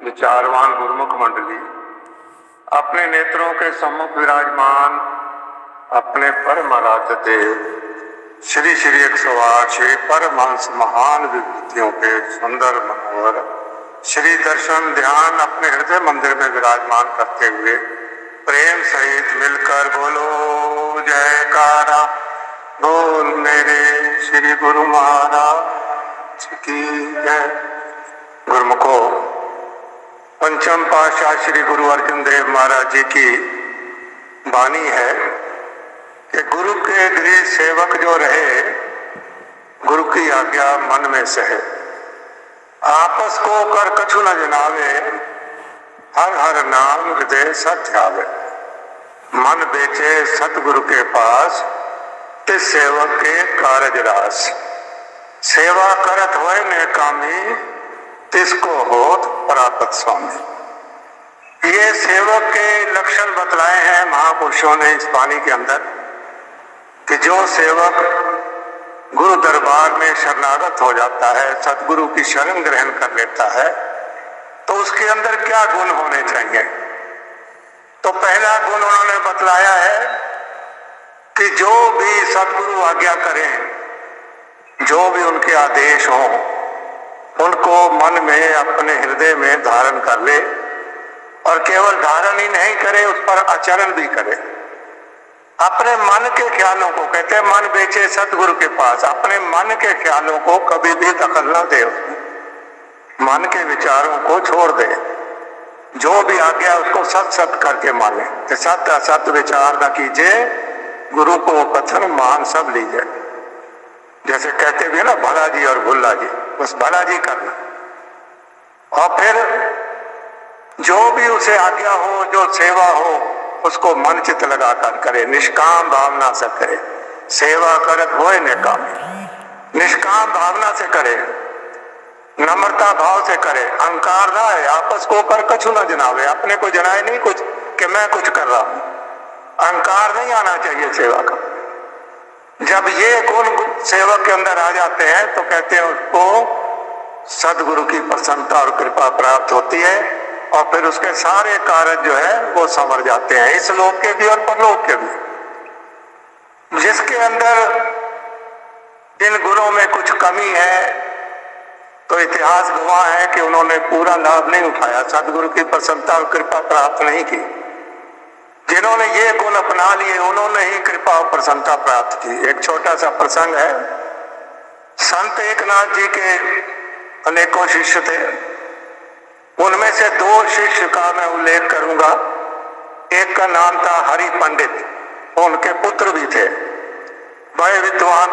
विचारवान गुरुमुख मंडली, अपने नेत्रों के सम्मुख विराजमान अपने परम आराध्य देव श्री श्री 108 श्री परमहंस महान विभूतियों के सुंदर मनोहर श्री दर्शन ध्यान अपने हृदय मंदिर में विराजमान करते हुए प्रेम सहित मिलकर बोलो जयकारा। बोल मेरे श्री गुरु महाराज की जय। गुरुमुखो, पंचम पातशाह श्री गुरु अर्जुन देव महाराज जी की वाणी है कि गुरु के गृह सेवक जो रहे, गुरु की आज्ञा मन में सहे, आपस को कर कछु न जनावे, हर हर नाम हृदय सत्य आवे। मन बेचे सतगुरु के पास, तिस सेवक के कारज रास। सेवा करत होए ने कामी, तिसको होत परापत स्वामी। ये सेवक के लक्षण बतलाए हैं महापुरुषों ने इस वाणी के अंदर कि जो सेवक गुरु दरबार में शरणागत हो जाता है, सतगुरु की शरण ग्रहण कर लेता है, तो उसके अंदर क्या गुण होने चाहिए। तो पहला गुण उन्होंने बतलाया है कि जो भी सतगुरु आज्ञा करें, जो भी उनके आदेश हों, उनको मन में अपने हृदय में धारण कर ले, और केवल धारण ही नहीं करे, उस पर आचरण भी करे। अपने मन के ख्यालों को, कहते हैं मन बेचे सतगुरु के पास, अपने मन के ख्यालों को कभी भी दखल न दे, मन के विचारों को छोड़ दे। जो भी आज्ञा उसको सत सत करके माने, कि सत असत विचार न कीजिए, गुरु को कथन मान सब लीजिए। जैसे कहते भी है ना, भला जी और भुल्ला जी, बस भला जी करना। और फिर जो भी उसे आज्ञा हो, जो सेवा हो, उसको मन चित लगाकर करे, निष्काम भावना से करे। सेवा करत होए ने कामी, निष्काम भावना से करे, नम्रता भाव से करे, अहंकार ना है, आपस को कर कछु न जनावे, अपने को जनाए नहीं कुछ कि मैं कुछ कर रहा हूं। अहंकार नहीं आना चाहिए सेवा का। जब ये गुण सेवक के अंदर आ जाते हैं तो कहते हैं उसको सदगुरु की प्रसन्नता और कृपा प्राप्त होती है, और फिर उसके सारे कार्य जो है वो संवर जाते हैं, इस लोक के भी और परलोक के भी। जिसके अंदर इन गुणों में कुछ कमी है, तो इतिहास गवाह है कि उन्होंने पूरा लाभ नहीं उठाया, सदगुरु की प्रसन्नता और कृपा प्राप्त नहीं की। जिन्होंने ये गुण अपना लिए, उन्होंने ही कृपा और प्रसन्नता प्राप्त की। एक छोटा सा प्रसंग है। संत एकनाथ जी के अनेकों शिष्य थे, उनमें से दो शिष्य का मैं उल्लेख करूंगा। एक का नाम था हरि पंडित, उनके पुत्र भी थे, बड़े विद्वान,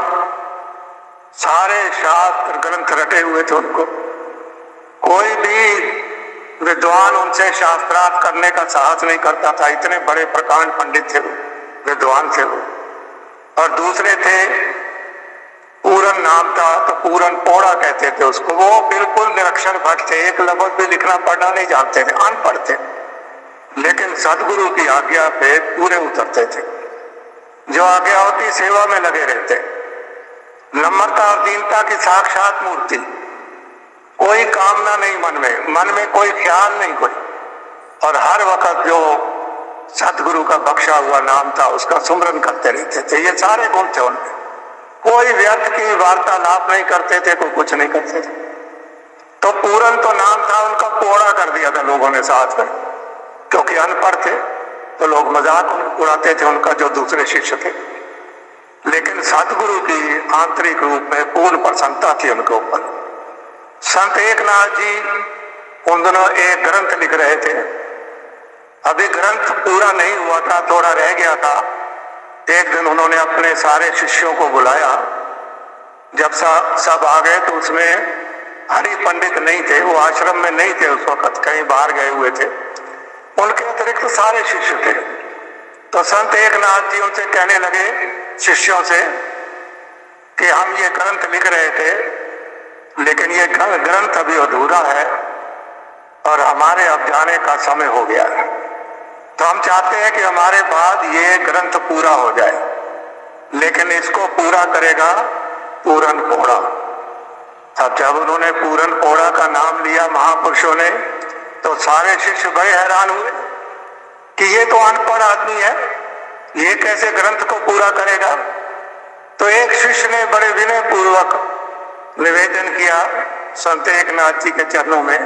सारे शास्त्र ग्रंथ रटे हुए थे। उनको कोई भी विद्वान उनसे शास्त्रार्थ करने का साहस नहीं करता था, इतने बड़े प्रकांड पंडित थे, विद्वान थे वो। और दूसरे थे, पूरन नाम था, तो पूरन पौड़ा कहते थे उसको। वो बिल्कुल निरक्षर भट्ट थे, एक लफ्ज भी लिखना पढ़ना नहीं जानते थे, अनपढ़ थे, लेकिन सदगुरु की आज्ञा पे पूरे उतरते थे। जो आज्ञा होती सेवा में लगे रहते, नम्रता और दीनता की साक्षात मूर्ति, कोई कामना नहीं मन में कोई ख्याल नहीं कोई, और हर वक्त जो सतगुरु का बख्शा हुआ नाम था उसका सुमरन करते रहते थे। ये सारे गुण थे उनमें। कोई व्यर्थ की वार्तालाप नहीं करते थे, कोई कुछ नहीं करते थे। तो पूरन तो नाम था उनका, पोड़ा कर दिया था लोगों ने साथ में, क्योंकि अनपढ़ थे तो लोग मजाक उड़ाते थे उनका, जो दूसरे शिष्य थे। लेकिन सतगुरु की आंतरिक रूप में पूर्ण प्रसन्नता थी उनके ऊपर। संत एकनाथ जी उन दिनों एक ग्रंथ लिख रहे थे, अभी ग्रंथ पूरा नहीं हुआ था, थोड़ा रह गया था। एक दिन उन्होंने अपने सारे शिष्यों को बुलाया। जब सब आ गए तो उसमें हरि पंडित नहीं थे, वो आश्रम में नहीं थे उस वक्त, कहीं बाहर गए हुए थे। उनके अतिरिक्त सारे शिष्य थे। तो संत एकनाथ जी उनसे कहने लगे, शिष्यों से, कि हम ये ग्रंथ लिख रहे थे, लेकिन ये ग्रंथ अभी अधूरा है और हमारे अब जाने का समय हो गया है। तो हम चाहते हैं कि हमारे बाद ये ग्रंथ पूरा हो जाए, लेकिन इसको पूरा करेगा पूरन पौड़ा। अब जब उन्होंने पूरन पौड़ा का नाम लिया महापुरुषों ने, तो सारे शिष्य बड़े हैरान हुए कि ये तो अनपढ़ आदमी है, ये कैसे ग्रंथ को पूरा करेगा। तो एक शिष्य ने बड़े विनय पूर्वक निवेदन किया संत एकनाथ जी के चरणों में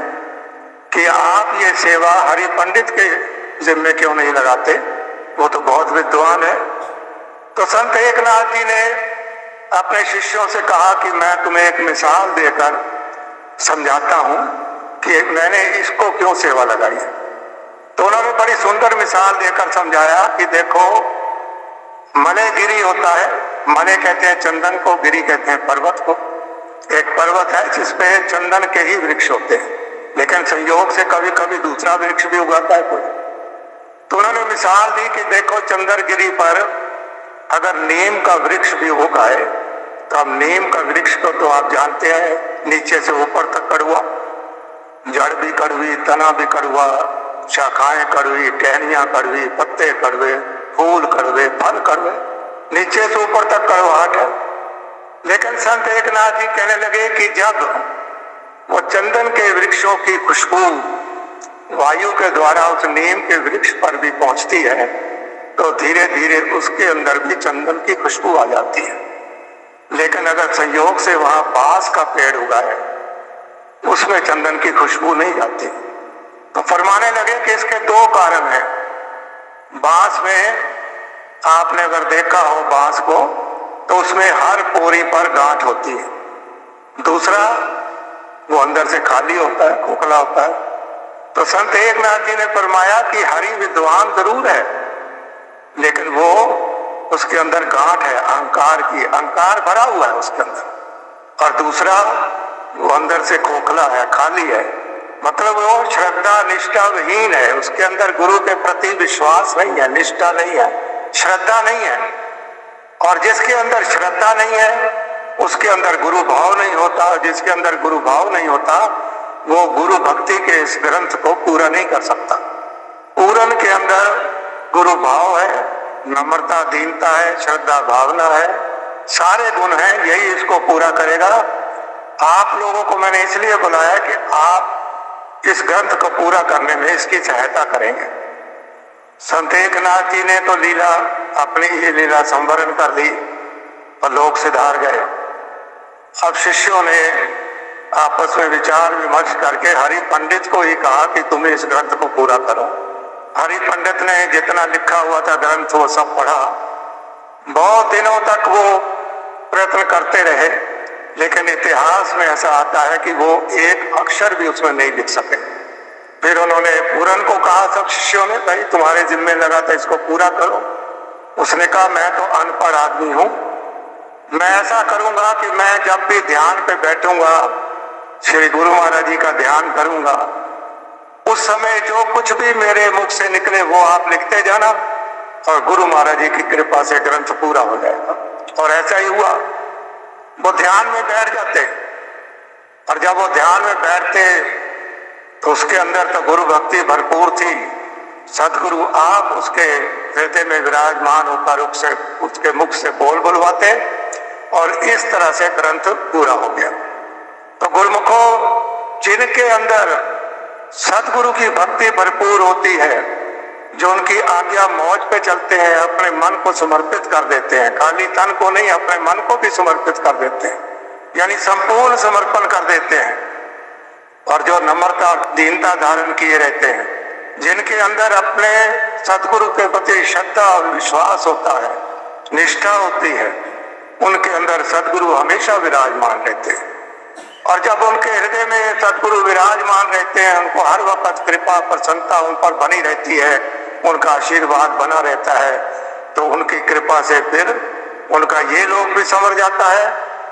कि आप ये सेवा हरि पंडित के जिम्मे क्यों नहीं लगाते, वो तो बहुत विद्वान है। तो संत एकनाथ जी ने अपने शिष्यों से कहा कि मैं तुम्हें एक मिसाल देकर समझाता हूं कि मैंने इसको क्यों सेवा लगाई। तो उन्होंने बड़ी सुंदर मिसाल देकर समझाया कि देखो, मलय गिरी होता है, मलय कहते हैं चंदन को, गिरी कहते हैं पर्वत को। एक पर्वत है जिसपे चंदन के ही वृक्ष होते हैं, लेकिन संयोग से कभी कभी दूसरा वृक्ष भी उगाता है कोई। तो उन्होंने मिसाल दी कि देखो, चंद्रगिरी पर अगर नीम का वृक्ष भी उगाए तो अब नीम का वृक्ष को तो आप जानते हैं, नीचे से ऊपर तक कड़वा, जड़ भी कड़वी, तना भी कड़वा, शाखाएं कड़वी, टहनियां कड़वी, पत्ते कड़वे, फूल कड़वे, फल कड़वे, नीचे से ऊपर तक कड़वाहट है। लेकिन संत एकनाथ जी कहने लगे कि जब वो चंदन के वृक्षों की खुशबू वायु के द्वारा उस नीम के वृक्ष पर भी पहुंचती है तो धीरे धीरे उसके अंदर भी चंदन की खुशबू आ जाती है। लेकिन अगर संयोग से वहां बांस का पेड़ उगा है, उसमें चंदन की खुशबू नहीं जाती। तो फरमाने लगे कि इसके दो कारण हैं। बांस में आपने अगर देखा हो बांस को, तो उसमें हर पोरी पर गांठ होती है। दूसरा, वो अंदर से खाली होता है, खोखला होता है। तो संत एकनाथ जी ने फरमाया कि हरि विद्वान जरूर है, लेकिन वो उसके अंदर गांठ है अहंकार की, अहंकार भरा हुआ है उसके अंदर। और दूसरा, वो अंदर से खोखला है, खाली है, मतलब वो श्रद्धा निष्ठा विहीन है, उसके अंदर गुरु के प्रति विश्वास नहीं है, निष्ठा नहीं है, श्रद्धा नहीं है। और जिसके अंदर श्रद्धा नहीं है उसके अंदर गुरु भाव नहीं होता, जिसके अंदर गुरु भाव नहीं होता वो गुरु भक्ति के इस ग्रंथ को पूरा नहीं कर सकता। पूरन के अंदर गुरु भाव है, नम्रता दीनता है, श्रद्धा भावना है, सारे गुण हैं, यही इसको पूरा करेगा। आप लोगों को मैंने इसलिए बुलाया कि आप इस ग्रंथ को पूरा करने में इसकी सहायता करेंगे। संत एकनाथ जी ने तो लीला, अपनी ही लीला संवरण कर ली और लोग सिधार गए। अब शिष्यों ने आपस में विचार विमर्श करके हरि पंडित को ही कहा कि तुम इस ग्रंथ को पूरा करो। हरि पंडित ने जितना लिखा हुआ था ग्रंथ वो सब पढ़ा। बहुत दिनों तक वो प्रयत्न करते रहे, लेकिन इतिहास में ऐसा आता है कि वो एक अक्षर भी उसमें नहीं लिख सके। फिर उन्होंने पूरन को कहा, सब शिष्यों ने, भाई तुम्हारे जिम्मे लगा था इसको पूरा करो। उसने कहा, मैं तो अनपढ़ आदमी हूं, मैं ऐसा करूंगा कि मैं जब भी ध्यान पे बैठूंगा, श्री गुरु महाराज जी का ध्यान करूंगा, उस समय जो कुछ भी मेरे मुख से निकले वो आप लिखते जाना और गुरु महाराज जी की कृपा से ग्रंथ पूरा हो जाएगा। और ऐसा ही हुआ। वो ध्यान में बैठ जाते और जब वो ध्यान में बैठते तो उसके अंदर तो गुरु भक्ति भरपूर थी। सदगुरु आप उसके हृदय में विराजमान होकर उसके मुख से बोल बुलवाते और इस तरह से ग्रंथ पूरा हो गया। तो गुरुमुखों, जिनके अंदर सदगुरु की भक्ति भरपूर होती है, जो उनकी आज्ञा मौज पे चलते हैं, अपने मन को समर्पित कर देते हैं, खाली तन को नहीं अपने मन को भी समर्पित कर देते हैं, यानी संपूर्ण समर्पण कर देते हैं, और जो नम्रता दीनता धारण किए रहते हैं, जिनके अंदर अपने सदगुरु के प्रति श्रद्धा और विश्वास होता है, निष्ठा होती है, उनके अंदर सदगुरु हमेशा विराजमान रहते हैं। और जब उनके हृदय में सदगुरु विराजमान रहते हैं, उनको हर वक्त कृपा प्रसन्नता उन पर बनी रहती है, उनका आशीर्वाद बना रहता है, तो उनकी कृपा से फिर उनका ये लोक भी संवर जाता है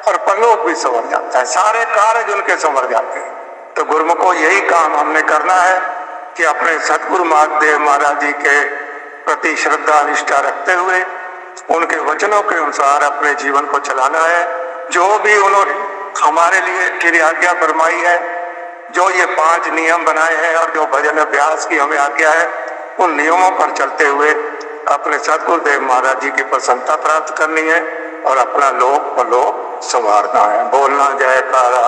और परलोक भी संवर जाता है, सारे कार्य उनके संवर जाते हैं। तो गुरुमुखों, यही काम हमने करना है कि अपने सदगुरु महादेव महाराज जी के प्रति श्रद्धा निष्ठा रखते हुए उनके वचनों के अनुसार अपने जीवन को चलाना है। जो भी उन्होंने हमारे लिए की आज्ञा फरमाई है, जो ये 5 नियम बनाए हैं और जो भजन अभ्यास की हमें आज्ञा है, उन नियमों पर चलते हुए अपने सदगुरुदेव महाराज जी की प्रसन्नता प्राप्त करनी है और अपना लोक परलोक संवारना है। बोलना जयकारा।